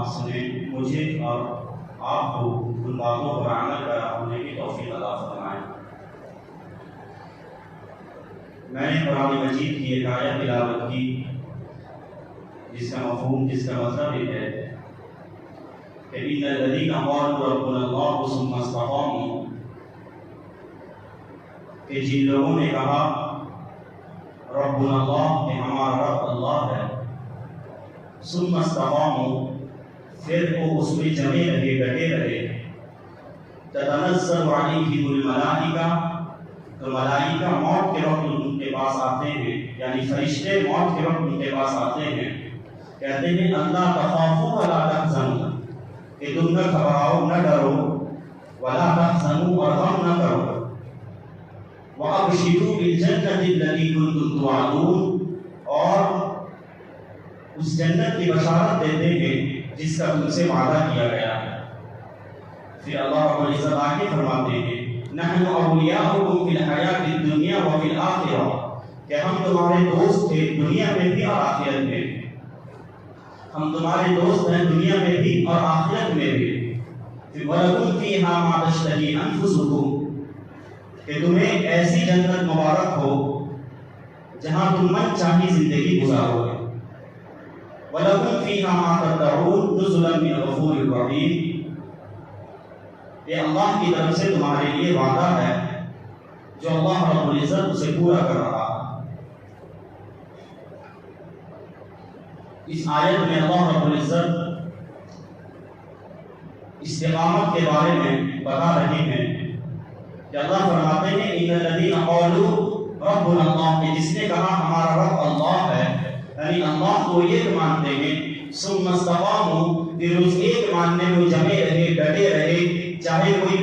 آپ سنیں، مجھے اور آپ کو ان باتوں پر عمل ہونے کی توفیق عطا فرمائیں۔ میں نے قرآن مجید کی ایک آیت تلاوت کی جس کا مفہوم، جس کا مطلب یہ ہے کہ ان الذین قالوا ربنا اللہ ثم استقاموا، کہ جن لوگوں نے کہا ربنا اللہ، کہ ہمارا رب اللہ ہے، ثم استقاموا، پھر وہ اس میں جمے رہے، ڈٹے رہے، تتنزل علیہم الملائکہ، تو ملائکہ موت کے وقت ان کے پاس آتے ہیں، یعنی فرشتے موت کے وقت ان کے پاس آتے ہیں، کہتے ہیں اللہ تخافوا ولا تحزنوا، کہ تم نہ گھبراؤ، نہ ڈرو، ولا تحزنوا، اور غم نہ کرو، وابشروا بالجنۃ التي كنتم توعدون، اور اس جنت کی بشارت دیتے ہیں جس کا تم سے وعدہ کیا گیا ہے۔ پھر اللہ رب العزت آگے فرماتے ہیں نحن اولیاؤکم فی الحیاۃ الدنیا وفی الآخرہ، کہ ہم تمہارے دوست تھے دنیا میں بھی اور آخرت میں بھی، ہم تمہارے دوست ہیں دنیا میں بھی اور آخرت میں بھی۔ وَلَكُمْ فِيهَا مَا تَشْتَهِي أَنفُسُكُمْ، کہ تمہیں ایسی جنت مبارک ہو جہاں تم من چاہی زندگی گزارو گے۔ وَلَكُمْ فِيهَا مَا تَدَّعُونَ نُزُلًا مِنَ الْغَفُورِ الرَّحِيمِ، یہ اللہ کی طرف سے تمہارے لیے وعدہ ہے جو اللہ رب العزت اسے پورا کر رہا ہے۔ اس آیت میں اللہ رب العزت استقامت کے بارے میں بتا رہے ہیں کہ اللہ فرماتے ہیں ان الذین قالوا ربنا اللہ، کہ جس نے کہا ہمارا رب اللہ ہے، یعنی اللہ کو ایک مانتے ہیں، ثم استقاموا، پھر اس ایک ماننے میں جمے رہے، ڈٹے رہے، چاہے کوئی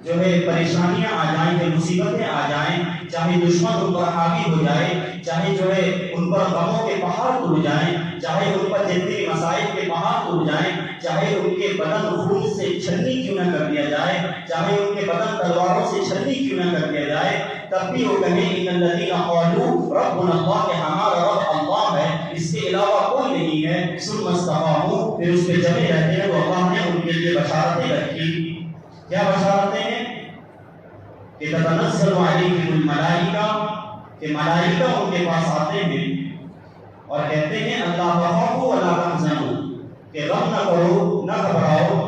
جو ہے پریشانیاں آ جائیں، کہ مصیبتیں آ جائیں، چاہے دشمن ان پر حاوی ہو جائے، چاہے جو ہے ان پر غموں کے پہاڑ ٹوٹ جائیں، چاہے ان پر جتنے مسائل کے پہاڑ ٹوٹ جائیں، چاہے ان کے بدن خون سے چھلنی کیوں نہ کر دیا جائے، چاہے ان کے بدن تلواروں سے چھلنی کیوں نہ کر دیا جائے، تب بھی وہ کہیں ان الذین قالوا ربنا اللہ، کہ ہمارا رب اللہ ہے، اس کے علاوہ کوئی نہیں ہے، ثم استقاموا، پھر اس پہ جمے رہتے ہیں، تو اللہ نے ان کے لیے بشارتیں رکھی۔ کیا بشارتیں ہیں؟ کہ تتنزل علیہم الملائکہ، کہ ملائکہ ان کے پاس آتے ہیں اور کہتے ہیں اللہ تخافوا ولا تحزنوا، کہ غم نہ کرو، نہ گھبراؤ۔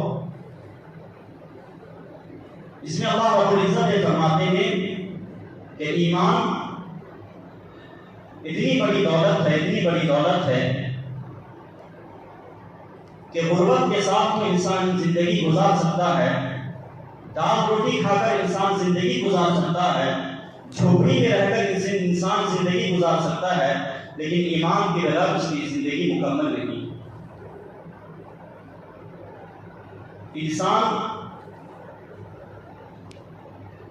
اس میں اللہ رب العزت یہ فرماتے ہیں کہ ایمان اتنی بڑی دولت ہے، اتنی بڑی دولت ہے کہ غربت کے ساتھ تو انسان زندگی گزار سکتا ہے، دال روٹی کھا کر انسان زندگی گزار سکتا ہے، جھوپڑی میں رہ کر انسان زندگی گزار سکتا ہے، لیکن ایمان کے بغیر اس کی زندگی مکمل نہیں۔ انسان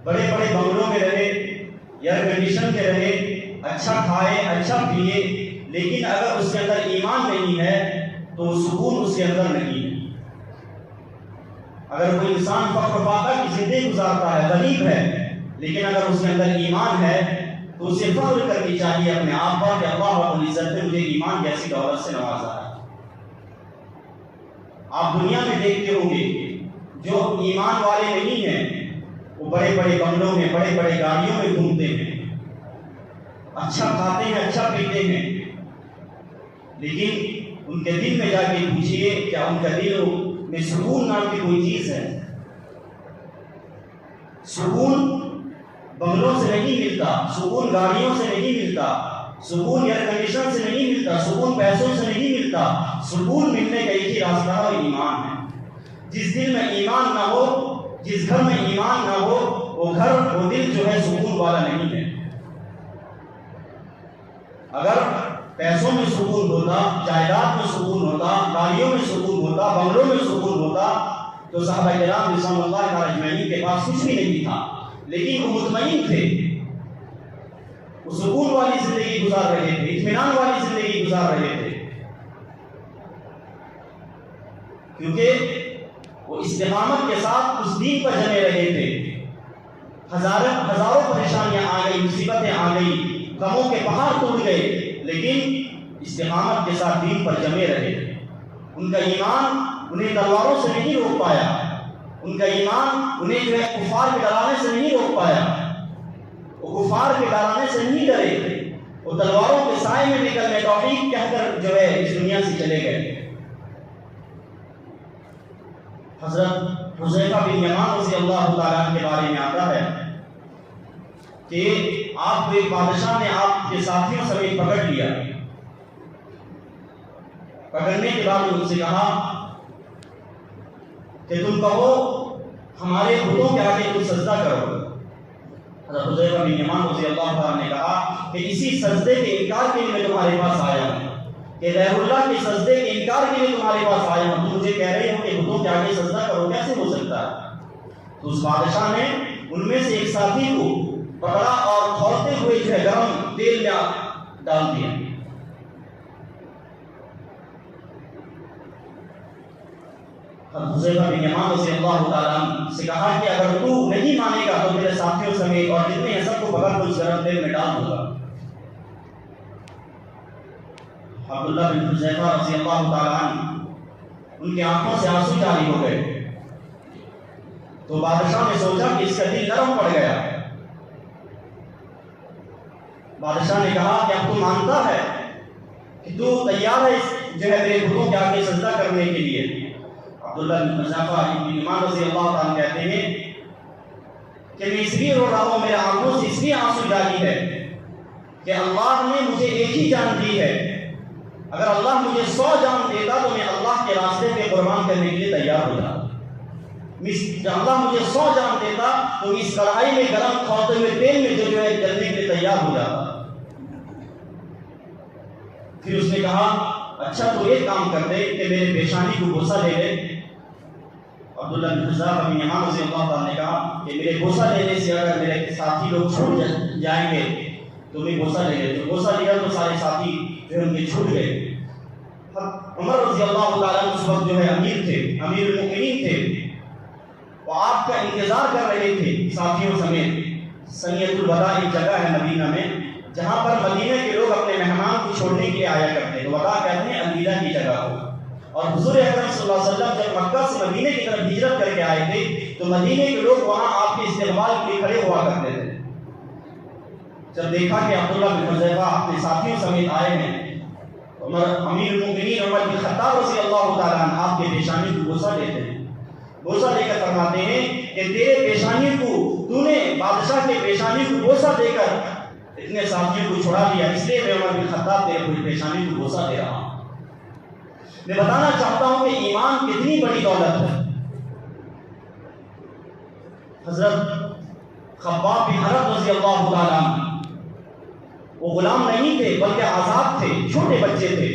بڑے بڑے بنگلوں میں رہے، ایئر کنڈیشن کے رہے، اچھا کھائے، اچھا پیے، لیکن اگر اس کے اندر ایمان نہیں ہے تو سکون اس کے اندر نہیں ہے۔ اگر کوئی انسان فقر فاقہ کی زندگی گزارتا ہے، غریب ہے، لیکن اگر اس کے اندر ایمان ہے تو اسے فخر کرنی چاہیے اپنے آپ پر کہ اللہ رب العزت نے مجھے ایمان جیسی دولت سے نوازا ہے۔ آپ دنیا میں دیکھتے ہوں گے جو ایمان والے نہیں ہیں وہ بڑے بڑے بنگلوں میں، بڑے بڑے گاڑیوں میں گھومتے ہیں، اچھا کھاتے ہیں، اچھا پیتے ہیں، لیکن ان کے دل میں جا کے پوچھئے کیا ان کا دل میں سکون نام کی کوئی چیز ہے؟ سکون بنگلوں سے نہیں ملتا، سکون گاڑیوں سے نہیں ملتا، سکون ایئر کنڈیشن سے نہیں ملتا، سکون پیسوں سے نہیں ملتا، سکون ملنے کا ایک ہی راستہ ہے، ایمان ہے۔ جس دل میں ایمان نہ ہو، جس گھر میں ایمان نہ ہو، وہ گھر، وہ دل جو ہے سکون والا نہیں ہے۔ اگر پیسوں میں سکون ہوتا، جائیداد میں سکون ہوتا، گاڑیوں میں سکون ہوتا، بنگلوں میں سکون ہوتا، تو صحابہ کرام رضوان اللہ تعالی اجمعین کے پاس کچھ بھی نہیں تھا، لیکن وہ مطمئن تھے، وہ سکون والی زندگی گزار رہے تھے، اطمینان والی زندگی گزار رہے تھے، کیونکہ وہ استقامت کے ساتھ اس دین پر جمے رہے تھے۔ ہزاروں پریشانیاں آ گئی، مصیبتیں آ گئی، غموں کے پہاڑ ٹوٹ گئے، لیکن استقامت کے ساتھ دین پر جمے رہے۔ ان کا ایمان انہیں تلواروں سے نہیں روک پایا، ان کا ایمان انہیں جو ہے کفار کے ڈرانے سے نہیں روک پایا، وہ کفار کے ڈرانے سے نہیں ڈرے، وہ تلواروں کے سائے میں بھی کلمہ توحید کہہ کر جو ہے اس دنیا سے چلے گئے۔ حضرت حذیفہ بن یمان رضی اللہ تعالیٰ کے بارے میں آتا ہے کہ آپ کو ایک بادشاہ نے آپ کے ساتھیوں سمیت پکڑ لیا، پکڑنے کے بعد ان سے کہا کہ تم کہو ہمارے بتوں کے آگے تم سجدہ کرو۔ حضرت حذیفہ بن یمان رضی اللہ تعالیٰ نے کہا کہ اسی سجدے کے انکار کے لیے میں تمہارے پاس آیا ہوں، کہ غیر اللہ کے سجدے کے انکار کے لیے تمہارے پاس آیا ہوں، تم مجھے کہہ رہے ہو کہ بتوں کے آگے سجدہ کرو، کیسے ہو سکتا ہے؟ تو اس بادشاہ نے ان میں سے ایک ساتھی کو پکڑا اور کھولتے ہوئے جو ہے گرم تیل میں ڈال دیا۔ حذیفہ بن یمان رضی اللہ تعالیٰ عنہ سے کہا کہ اگر تو نہیں مانے گا تو میرے ساتھیوں سمیت اور جتنے ہیں سب کو پکڑ کر اس گرم تیل میں ڈال دوں گا۔ عبداللہ بن حذیفہ رضی اللہ تعالیٰ عنہ ان کی آنکھوں سے آنسو جاری ہو گئے، تو بادشاہ نے سوچا کہ اس کا دل نرم پڑ گیا۔ بادشاہ نے کہا کہ اب تو مانتا ہے کہ تو تیار ہے جو ہے میرے بتوں کے آگے سجدہ کرنے کے لیے۔ عبداللہ بن حذیفہ بن یمان رضی اللہ تعالیٰ کہتے ہیں کہ میں اس لیے رو رہا ہوں، میرے آنکھوں سے اس لیے آنسو جاری ہے کہ اللہ نے مجھے ایک ہی جان دی ہے، اگر اللہ مجھے 100 جان دیتا تو میں اللہ کے راستے پہ قربان کرنے کے لیے تیار ہو جاتا۔ اللہ مجھے 100 جان دیتا تو اس کڑھائی میں گرم کھولتے ہوئے تیل میں جو ہے جلنے کے لیے تیار ہو جاتا۔ پھر اس نے کہا اچھا تو ایک کام کر دے کہ میرے پیشانی کو بوسہ لے لے۔ عبداللہ بن حذیفہ بن یمان رضی اللہ تعالیٰ نے کہا کہ میرے بوسہ لینے سے اگر میرے ساتھی لوگ چھوٹ جائیں گے تو میں بوسہ لے لے۔ تو بوسہ لیا تو سارے ساتھی جو ان کے چھوٹ گئے۔ عمر رضی اللہ تعالیٰ اس وقت جو ہے امیر تھے، امیر المؤمنین تھے، وہ آپ کا انتظار کر رہے تھے ساتھیوں سمیت۔ سنیت الوداع ایک جگہ ہے مدینہ میں جہاں پر مدینہ کے لوگ اپنے مہمان کو چھوڑنے کے لیے آیا کرتے ہیں، وداع کہتے ہیں الوداع کی جگہ کو۔ اور حضور اکرم صلی اللہ علیہ وسلم جب مکہ سے مدینہ کی طرف ہجرت کر کے آئے تھے تو مدینہ کے لوگ وہاں آپ کے استقبال کے لیے کھڑے ہوا کرتے تھے۔ جب دیکھا کہ عبداللہ بن حذیفہ اپنے ساتھیوں سمیت آئے ہیں، امیر المؤمنین عمر بن خطاب رضی اللہ تعالیٰ عنہ آپ کے پیشانی کو بوسہ دیتے ہیں، بوسہ دے کر فرماتے ہیں کہ تیرے پیشانی کو تو نے بادشاہ کے پیشانی کو بوسہ دے کر اتنے ساتھیوں کو چھڑا دیا، اس لیے میں عمر بن خطاب تیرے پیشانی کو بوسہ دے رہا ہوں۔ میں بتانا چاہتا ہوں کہ ایمان کتنی بڑی دولت ہے۔ حضرت خباب بن عرب رضی اللہ تعالیٰ عنہ وہ غلام نہیں تھے بلکہ آزاد تھے، چھوٹے بچے تھے،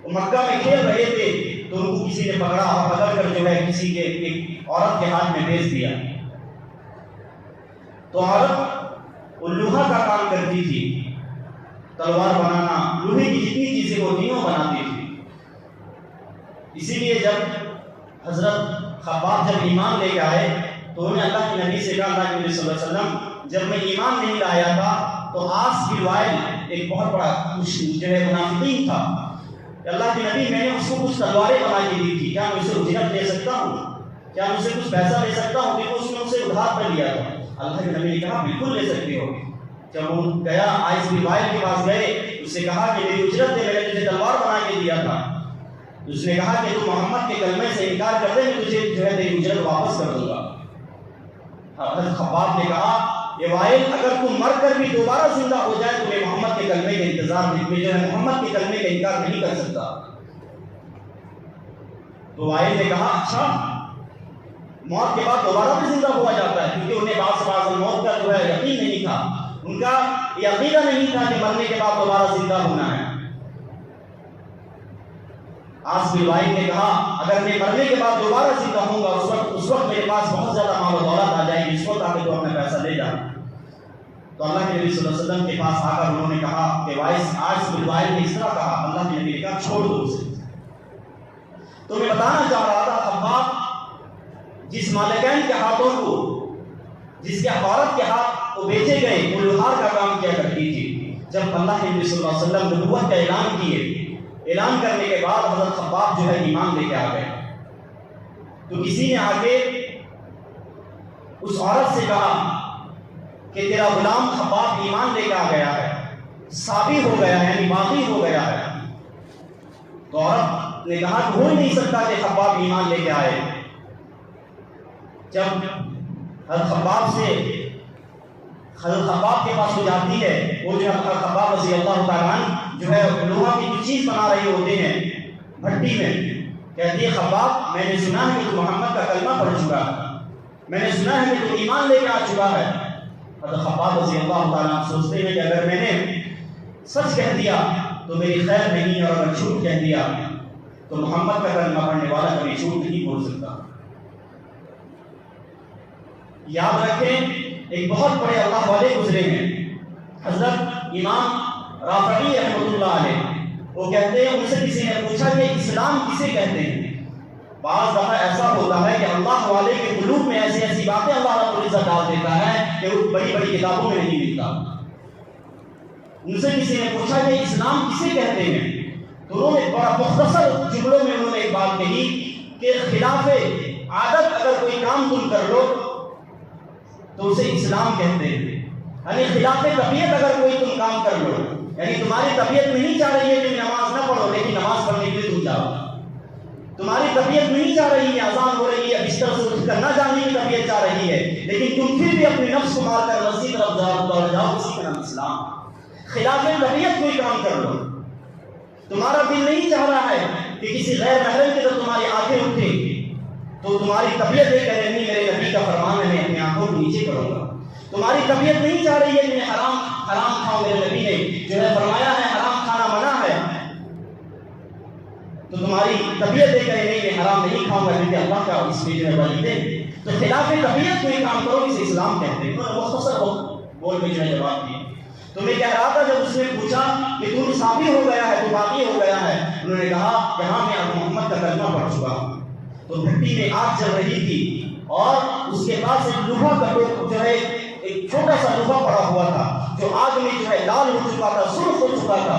وہ مکہ میں کھیل رہے تھے تو ان کو کسی نے پکڑا اور پکڑ کر جو ہے کسی کے ایک عورت کے ہاتھ میں بیچ دیا۔ تو عورت وہ لوہا کا کام کرتی تھی، تلوار بنانا، لوہے کی جتنی چیزیں وہ تینوں بناتی تھی۔ اسی لیے جب حضرت خباب جب ایمان لے کے آئے تو انہوں نے اللہ کے نبی سے کہا، اللہ کے نبی صلی اللہ علیہ وسلم جب میں ایمان نہیں لایا تھا تو آس بن وائل ایک بہت بڑا جو ہے منافقین تھا، اللہ کے نبی میں نے اس کو کچھ تلواریں بنا کے دی تھی، کیا میں اسے اجرت دے سکتا ہوں، کیا میں اسے کچھ پیسہ دے سکتا ہوں، کیونکہ اس نے اسے ادھار پر لیا تھا۔ اللہ کے نبی نے کہا بالکل لے سکتے ہو۔ جب وہ گیا آئس بن وائل کے پاس گئے، اس سے کہا کہ میری اجرت دے، میں نے تجھے تلوار بنا کے دیا تھا۔ اس نے کہا کہ تو محمد کے کلمے سے انکار کر دے، میں تجھے جو ہے تیری اجرت واپس کر دوں گا۔ حضرت خباب نے کہا کہ وائل اگر تم مر کر بھی دوبارہ زندہ ہو جائے تو میں محمد کے کلمے کے انتظار میں جو ہے محمد کے کلمے کا انکار نہیں کر سکتا۔ تو وائل نے کہا اچھا موت کے بعد دوبارہ بھی زندہ ہوا جاتا ہے، کیونکہ انہیں بعض موت کا جو ہے یقین نہیں تھا، ان کا یہ عقیدہ نہیں تھا کہ مرنے کے بعد دوبارہ زندہ ہونا ہے۔ آس بن وائل نے کہا اگر میں مرنے کے بعد دوبارہ زندہ ہوں گا اس وقت میرے پاس بہت زیادہ مال و دولت آ جائے گی، اس وقت آ کے تو اپنا پیسہ لے جانا۔ تو اللہ کے نبی صلی اللہ علیہ وسلم کے پاس آ کر انہوں نے کہا کہ آس بن وائل نے اس طرح کہا، اللہ کے نبی نے کہا چھوڑ دو اسے۔ تو میں بتانا چاہ رہا تھا خباب جس مالکین کے ہاتھوں کو، جس کے عورت کے ہاتھ وہ بیچے گئے، وہ لوہار کا کام کیا کرتی تھی۔ جب اللہ کے نبی صلی اللہ علیہ وسلم نبوت کا اعلان کیے اعلان کرنے کے بعد حضرت خباب جو ہے ایمان لے کے آ گئے. تو کسی نے آ کے اس عورت سے کہا کہ تیرا غلام خباب ایمان لے کے آ گیا ہے، صابی ہو گیا ہے، یعنی باغی ہو گیا ہے. تو عورت نے کہا کہ ہو ہی نہیں سکتا کہ خباب ایمان لے کے آئے. جب حضرت خباب کے پاس ہو جاتی ہے، وہ جو حضرت خباب رضی اللہ تعالیٰ عنہ جو ہے لوہا کی جو چیز بنا رہے ہوتے ہیں بھٹی میں، کہتی ہے خباب میں نے سنا ہے کہ تو محمد کا کلمہ پڑھ چکا ہے، میں نے سنا ہے کہ تو ایمان لے کے آ چکا ہے. حضرت خباب رضی اللہ تعالیٰ عنہ سوچتے ہیں کہ اگر میں نے سچ کہہ دیا تو میری خیر نہیں، اور اگر جھوٹ کہہ دیا تو محمد کا کلمہ پڑھنے والا کبھی جھوٹ نہیں بول سکتا. یاد رکھیں ایک بہت بڑے اللہ والے گزرے ہیں، حضرت امام رافعی رحمۃ اللہ علیہ. وہ کہتے ہیں ان سے کسی نے پوچھا کہ اسلام کسے کہتے ہیں. بعض دفعہ ایسا ہوتا ہے کہ اللہ والے کے قلوب میں ایسی ایسی باتیں اللہ رب العزت ڈال دیتا ہے کہ وہ بڑی بڑی کتابوں میں نہیں ملتا. ان سے کسی نے پوچھا کہ اسلام کسے کہتے ہیں، تو انہوں نے بڑا مختصر جملوں میں انہوں نے ایک بات کہی کہ خلاف عادت اگر کوئی کام تم کر لو تو اسے اسلام کہتے ہیں. یعنی خلاف طبیعت اگر کوئی تم کام کر لو، یعنی تمہاری طبیعت نہیں چاہ رہی ہے کہ نماز نہ پڑھو لیکن نماز پڑھنے کے لیے تم جاؤ، تمہاری طبیعت نہیں چاہ رہی ہے اذان ہو رہی ہے بستر سے اٹھ کر نہ جانے کی طبیعت چاہ رہی ہے لیکن تم پھر بھی اپنے نفس کو مار کر مسجد طرف دوڑ جاؤ، اسی کا نام اسلام. خلاف طبیعت کوئی کام کر لو، تمہارا دل نہیں چاہ رہا ہے کہ کسی غیر محرم کی طرف تمہاری آنکھیں اٹھے تو تمہاری طبیعت یہ کہے نہیں میرے نبی کا فرمان ہے میں اپنی آنکھوں کو نیچے کروں گا. تمہاری طبیعت نہیں چاہ رہی ہے کہ میں حرام کھاؤں، میرے نبی نے جو ہے فرمایا ہے حرام کھانا منع ہے، تو تمہاری طبیعت یہ کہے نہیں میں حرام نہیں کھاؤں گا کیونکہ اللہ کا اس میں جو ہے وعید ہے. تو خلاف طبیعت کوئی کام کرو اسے اسلام کہتے ہیں. انہوں نے مختصر بول میں جو ہے جواب دیا. تو میں کہہ رہا تھا جب اس نے پوچھا کہ تم صابی ہو گیا ہے، تو باقی ہو گیا ہے، انہوں نے کہا کہ ہاں میں اب محمد کا کلمہ پڑھ چکا ہوں. تو بھٹی میں آگ چل رہی تھی اور اس کے پاس ایک لوہا کا جو ہے ایک چھوٹا سا لوہا پڑا ہوا تھا جو آگ میں جو ہے لال ہو چکا تھا، سرخ ہو چکا تھا.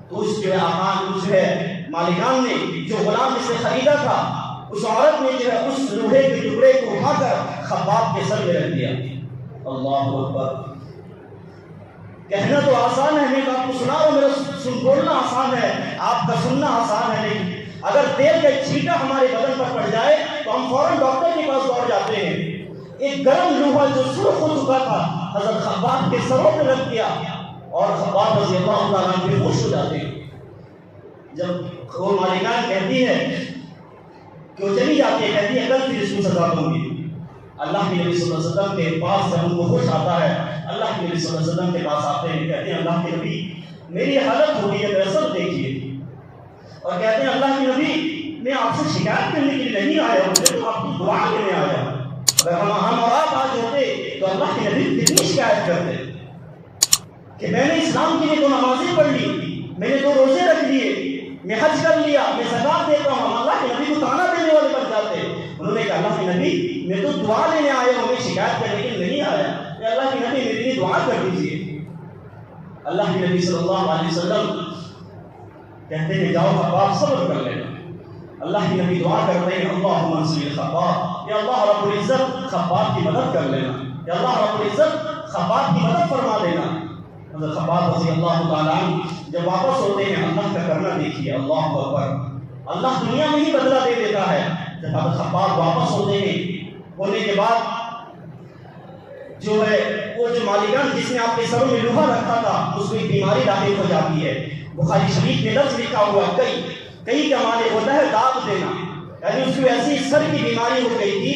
تو اس جو ہے آقان جو ہے مالکان نے جو غلام جسے خریدا تھا اس عورت نے جو ہے اس لوہے کے ٹکڑے کو اٹھا کر خباب کے سر میں رکھ دیا. اللہ اکبر. کہنا تو آسان ہے، میں آپ کو سنا رہا ہوں، میرا بولنا آسان ہے، آپ کا سننا آسان ہے. نہیں اگر تیل کا چھینٹا ہمارے بدن پر پڑ جائے تو ہم فوراً ڈاکٹر کے پاس دوڑ جاتے ہیں. ایک گرم لوہا جو سرخ ہو چکا تھا حضرت خباب کے سروں پہ رکھ دیا اور خباب رضی اللہ تعالیٰ عنہ بے ہوش ہو جاتے ہیں. جب وہ مالکان کہتی ہے کہ وہ چلی جاتی ہے، کہتی ہے کل پھر اس کو سزا دوں گی. اللہ کے نبی صلی اللہ علیہ وسلم کے پاس جب ان کو ہوش آتا ہے، اللہ کے نبی صلی اللہ علیہ وسلم کے پاس آتے ہیں، کہتے ہیں اللہ کے نبی میری حالت ہو گئی ہے میرا سب دیکھیے. اور کہتے ہیں اللہ کے نبی میں آپ سے شکایت کرنے کے لیے نہیں آیا ہوں، میں تو آپ کی دعا لینے آیا ہوں. اگر ہم اور آپ آج ہوتے تو اللہ کے نبی کتنی شکایت کرتے کہ میں نے اسلام کے لیے تو نمازیں پڑھ لی، میں نے تو روزے رکھ لیے، میں حج کر لیا، میں زکات دیتا ہوں. اللہ کے نبی کو تانا دینے والے بن جاتے. انہوں نے کہا اللہ کے نبی میں تو دعا لینے آیا ہوں، میں شکایت کرنے کے لیے نہیں آیا. اللہ کے نبی میرے لیے دعا کر دیجیے. اللہ کے نبی صلی اللہ علیہ وسلم کہتے ہیں جاؤ خباب صبر کر لینا. اللہ کے نبی دعا کرتے ہیں اللہم انصر خباب، یا اللہ رب العزت خباب کی مدد کر لینا، یا اللہ رب العزت خباب کی مدد فرما دینا. حضرت خباب رضی اللہ تعالیٰ عنہ جب واپس ہوتے ہیں اللہ کا کرنا دیکھیے. اللہ اکبر. اللہ دنیا میں ہی بدلہ دے دیتا ہے. جب حضرت خباب واپس ہوتے ہیں ہونے کے بعد جو ہے وہ جو مالکان جس نے آپ کے سروں میں لوہا رکھا تھا اس میں ایک بیماری داخل ہو جاتی ہے. بخاری شریف میں لفظ لکھا ہوا کئی کا معنی ہوتا ہے داغ دینا، یعنی اس کو ایسی سر کی بیماری ہو گئی تھی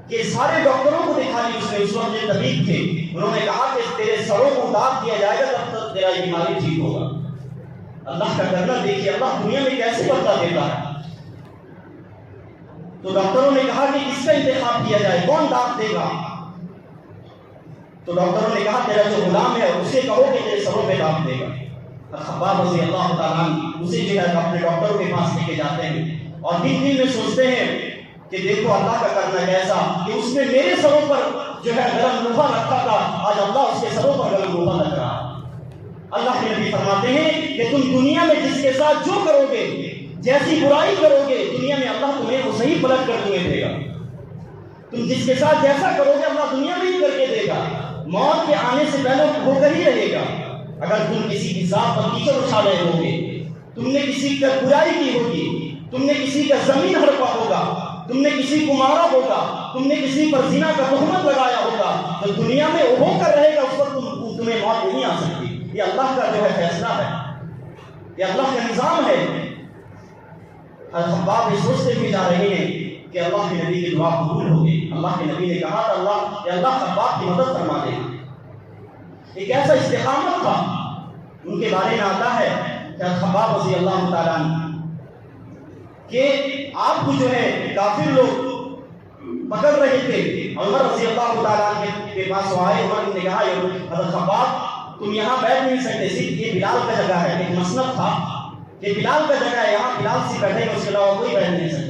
کہ سارے ڈاکٹروں کو دکھا لی اس نے. اس وقت جو طبیب تھے انہوں نے کہا کہ تیرے سروں کو داغ دیا جائے گا تب تک تیرا یہ بیماری ٹھیک ہوگا. اللہ کا کرنا دیکھیے اللہ دنیا میں کیسے بدلہ دیتا ہے. تو ڈاکٹروں نے کہا کہ کس کا انتخاب کیا جائے، کون داغ دے گا؟ تو ڈاکٹروں نے کہا تیرا جو غلام ہے اسے کہو کہ تیرے سروں پہ داغ دے گا. خباب رضی اللہ تعالیٰ عنہ اسے جو ہے اپنے ڈاکٹروں کے پاس لے کے جاتے ہیں اور دل میں سوچتے ہیں کہ دیکھو اللہ کا کرنا کیسا کہ اس نے میرے سروں پر جو ہے گرم لوہا رکھا تھا، آج اللہ اس کے سروں پر گرم لوہا رکھ رہا ہے. اللہ کے نبی فرماتے ہیں کہ تم دنیا میں جس کے ساتھ جو کرو گے، جیسی برائی کرو گے، دنیا میں اللہ تمہیں وہ صحیح پلٹ کر تمہیں دے گا۔ تم جس کے ساتھ جیسا کرو گے اللہ دنیا میں ہی کر کے دے گا، موت کے آنے سے پہلے ہو کر ہی رہے گا۔ اگر تم کسی کی ذات پر کیچڑ اچھا رہے ہوگے، تم نے کسی کا برائی کی ہوگی، تم نے کسی کا زمین ہڑپا ہوگا، تم نے کسی کو مارا ہوگا، تم نے کسی پر زنا کا تہمت لگایا ہوگا، تو دنیا میں ہو کر رہے گا، اس وقت تمہیں موت نہیں آ سکتی۔ یہ اللہ کا جو ہے فیصلہ ہے، یہ اللہ کا نظام ہے۔ خباب اس سوچتے بھی جا رہے ہیں کہ اللہ کے نبی کی دعا قبول ہو گئی۔ اللہ کے نبی نے کہا تھا اللہ خباب کی مدد فرما دے۔ ایک ایسا استقامت تھا، ان کے بارے میں آتا ہے کہ خباب رضی اللہ تعالیٰ عنہ کہ آپ کو جو ہے کافر لوگ پکڑ رہے تھے، عمر رضی اللہ تعالیٰ عنہ کے پاس وہ آئے۔ عمر نے کہا حضرت خباب تم یہاں بیٹھ نہیں سکتے، صرف یہ بلال کا جگہ ہے۔ ایک مسند تھا کہ بلال کا جگہ ہے، یہاں بلال سے بیٹھے گا، اس کے علاوہ کوئی بیٹھ نہیں سکتا۔